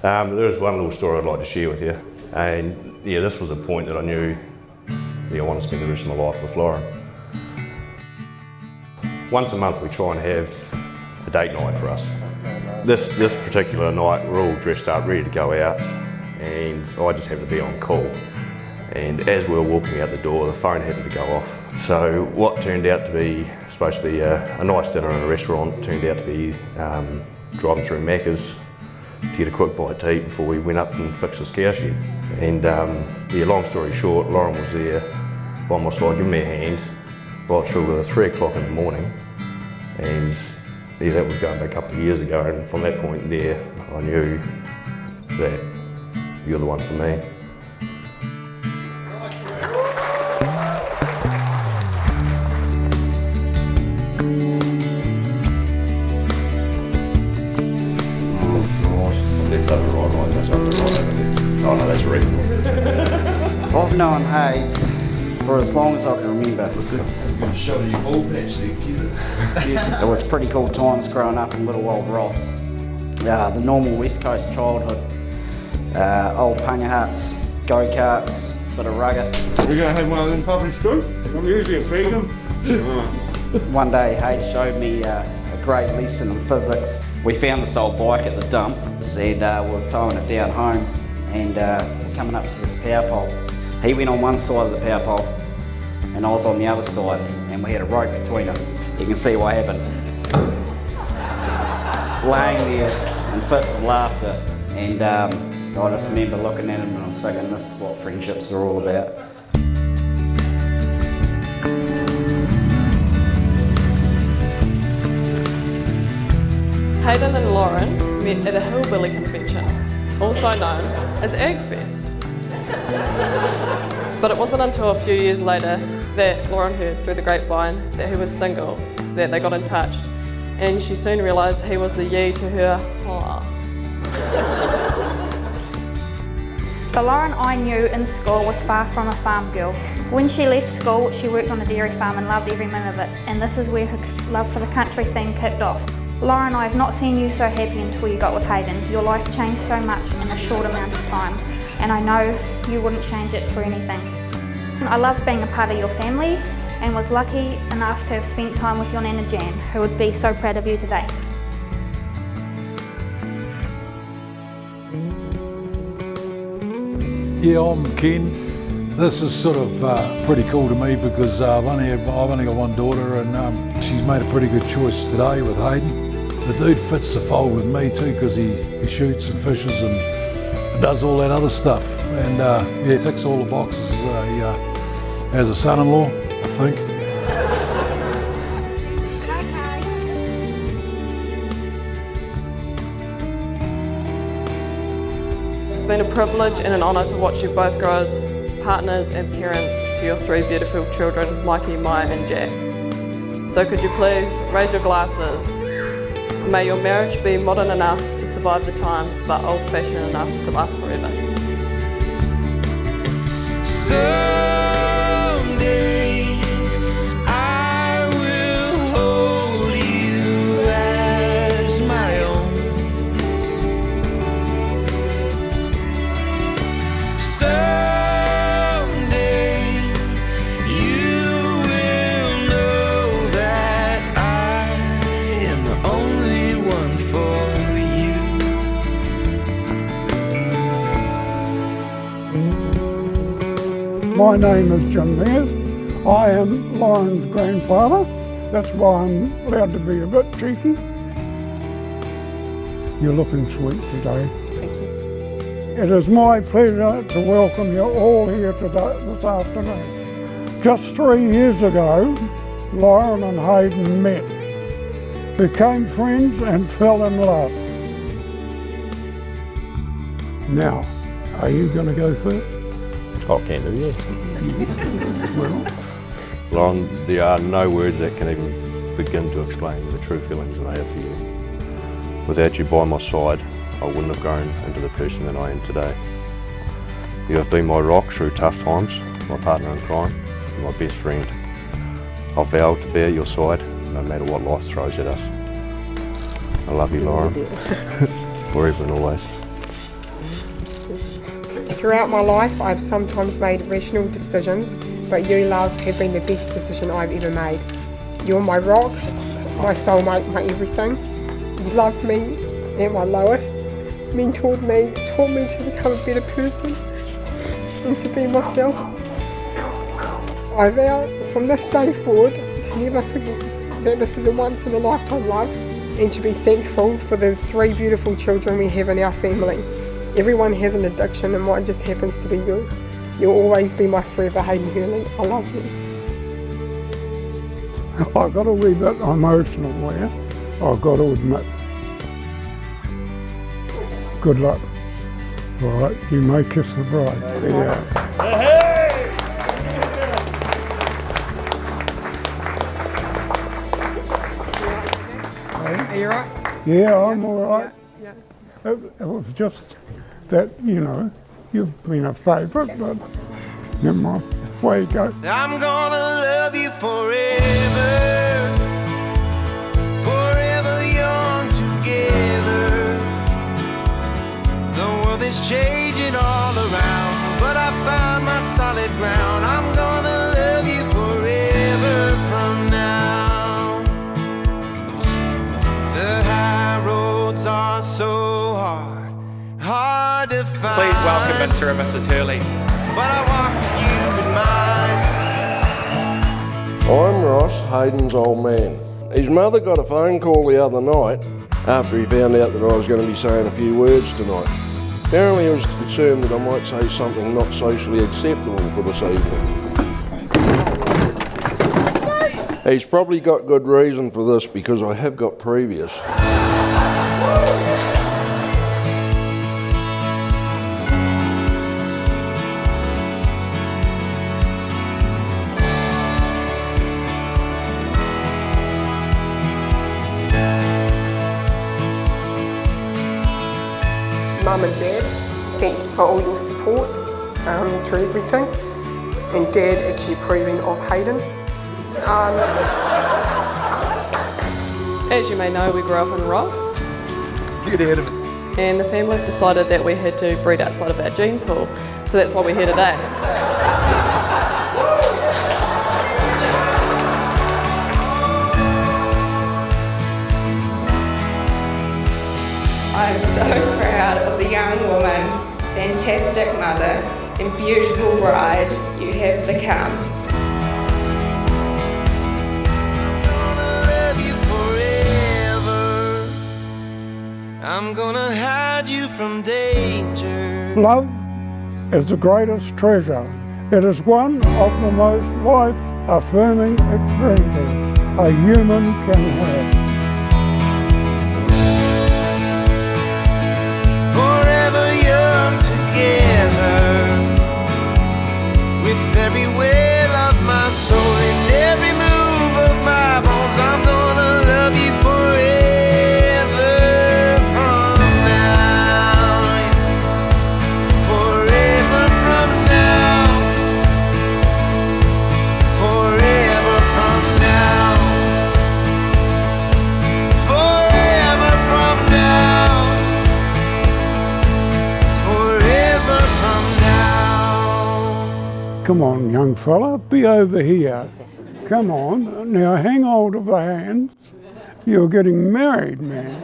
There is one little story I'd like to share with you, and yeah, this was a point that I knew I want to spend the rest of my life with Lauren. Once a month we try and have a date night for us. This particular night we're all dressed up, ready to go out, and I just happened to be on call. And as we were walking out the door, the phone happened to go off. So what turned out to be supposed to be a nice dinner in a restaurant turned out to be driving through Macca's to get a quick bite to eat before we went up and fixed the cow shed. And yeah, long story short, Lauren was there by my side giving me a hand right through to 3 o'clock in the morning. And yeah, that was going back a couple of years ago, and from that point there, I knew that you're the one for me. Oh no, that's reasonable. I've known Hayes for as long as I can remember. Show you all patch there, It was pretty cool times growing up in little old Ross. The normal West Coast childhood. Old panga huts, go-karts, bit of rugged. We're going to have one of them public schools. I'm usually a freedom. One day Hayes showed me a great lesson in physics. We found this old bike at the dump and we were towing it down home, and we're coming up to this power pole. He went on one side of the power pole and I was on the other side, and we had a rope between us. You can see what happened. Laying there in fits of laughter, and I just remember looking at him and I was thinking, this is what friendships are all about. Hayden and Lauren met at a hillbilly convention, also known as Agfest. But it wasn't until a few years later that Lauren heard through the grapevine that he was single, that they got in touch, and she soon realised he was the ye to her ha. The Lauren I knew in school was far from a farm girl. When she left school, she worked on a dairy farm and loved every minute of it, and this is where her love for the country thing kicked off. Lauren, I have not seen you so happy until you got with Hayden. Your life changed so much in a short amount of time, and I know you wouldn't change it for anything. I loved being a part of your family and was lucky enough to have spent time with your Nana Jan, who would be so proud of you today. Yeah, I'm Ken. This is sort of pretty cool to me because I've only got one daughter, and she's made a pretty good choice today with Hayden. The dude fits the fold with me too because he shoots and fishes and does all that other stuff, and yeah, ticks all the boxes as a son-in-law, I think. It's been a privilege and an honour to watch you both grow as partners and parents to your 3 beautiful children, Mikey, Maya and Jack. So could you please raise your glasses? May your marriage be modern enough to survive the times, but old-fashioned enough to last forever. Someday I will hold you as my own. Someday you will know that I am the only one for you. My name is Jim Mears. I am Lauren's grandfather. That's why I'm allowed to be a bit cheeky. You're looking sweet today. Thank you. It is my pleasure to welcome you all here today, this afternoon. Just 3 years ago, Lauren and Hayden met, became friends and fell in love. Now, are you going to go first? Oh, can do, yeah. Well, Lauren, there are no words that can even begin to explain the true feelings that I have for you. Without you by my side, I wouldn't have grown into the person that I am today. You have been my rock through tough times, my partner in crime, and my best friend. I vow to be at your side, no matter what life throws at us. I love you, Lauren, forever and always. Throughout my life, I've sometimes made rational decisions, but you, love, have been the best decision I've ever made. You're my rock, my soulmate, my everything. You loved me at my lowest, mentored me, taught me to become a better person and to be myself. I vow from this day forward to never forget that this is a once in a lifetime love and to be thankful for the 3 beautiful children we have in our family. Everyone has an addiction and mine just happens to be you. You'll always be my forever Hayden Hurley. I love you. I got a wee bit emotional there, I've got to admit. Good luck. All right, you may kiss the bride. Yeah. Are you right? Yeah, I'm all right. Yeah. It was just that, you know, you've been a favourite, but never mind. Away you go. I'm gonna love you forever, forever young together. The world is changing all around, but I found my solid ground. I'm gonna love you forever from now. The high roads are so hard to find. Please welcome Mr. and Mrs. Hurley. But I walk with you in mine. I'm Ross, Hayden's old man. His mother got a phone call the other night after he found out that I was going to be saying a few words tonight. Apparently he was concerned that I might say something not socially acceptable for this evening. He's probably got good reason for this because I have got previous. Mum and Dad, thank you for all your support through everything. And Dad actually approving of Hayden. As you may know, we grew up in Ross. Get out of it. And the family decided that we had to breed outside of our gene pool. So that's why we're here today. I'm so proud of the young woman, fantastic mother, and beautiful bride you have become. I'm gonna hide you from danger. Love is the greatest treasure. It is one of the most life-affirming experiences a human can have. Forever young together, with every wail of my soul and every move of my bones. I'm gonna love you forever from now. Forever from now. Forever from now. Forever from now. Forever from now. Come on, young fella, be over here. Come on, now hang hold of the hands. You're getting married, man.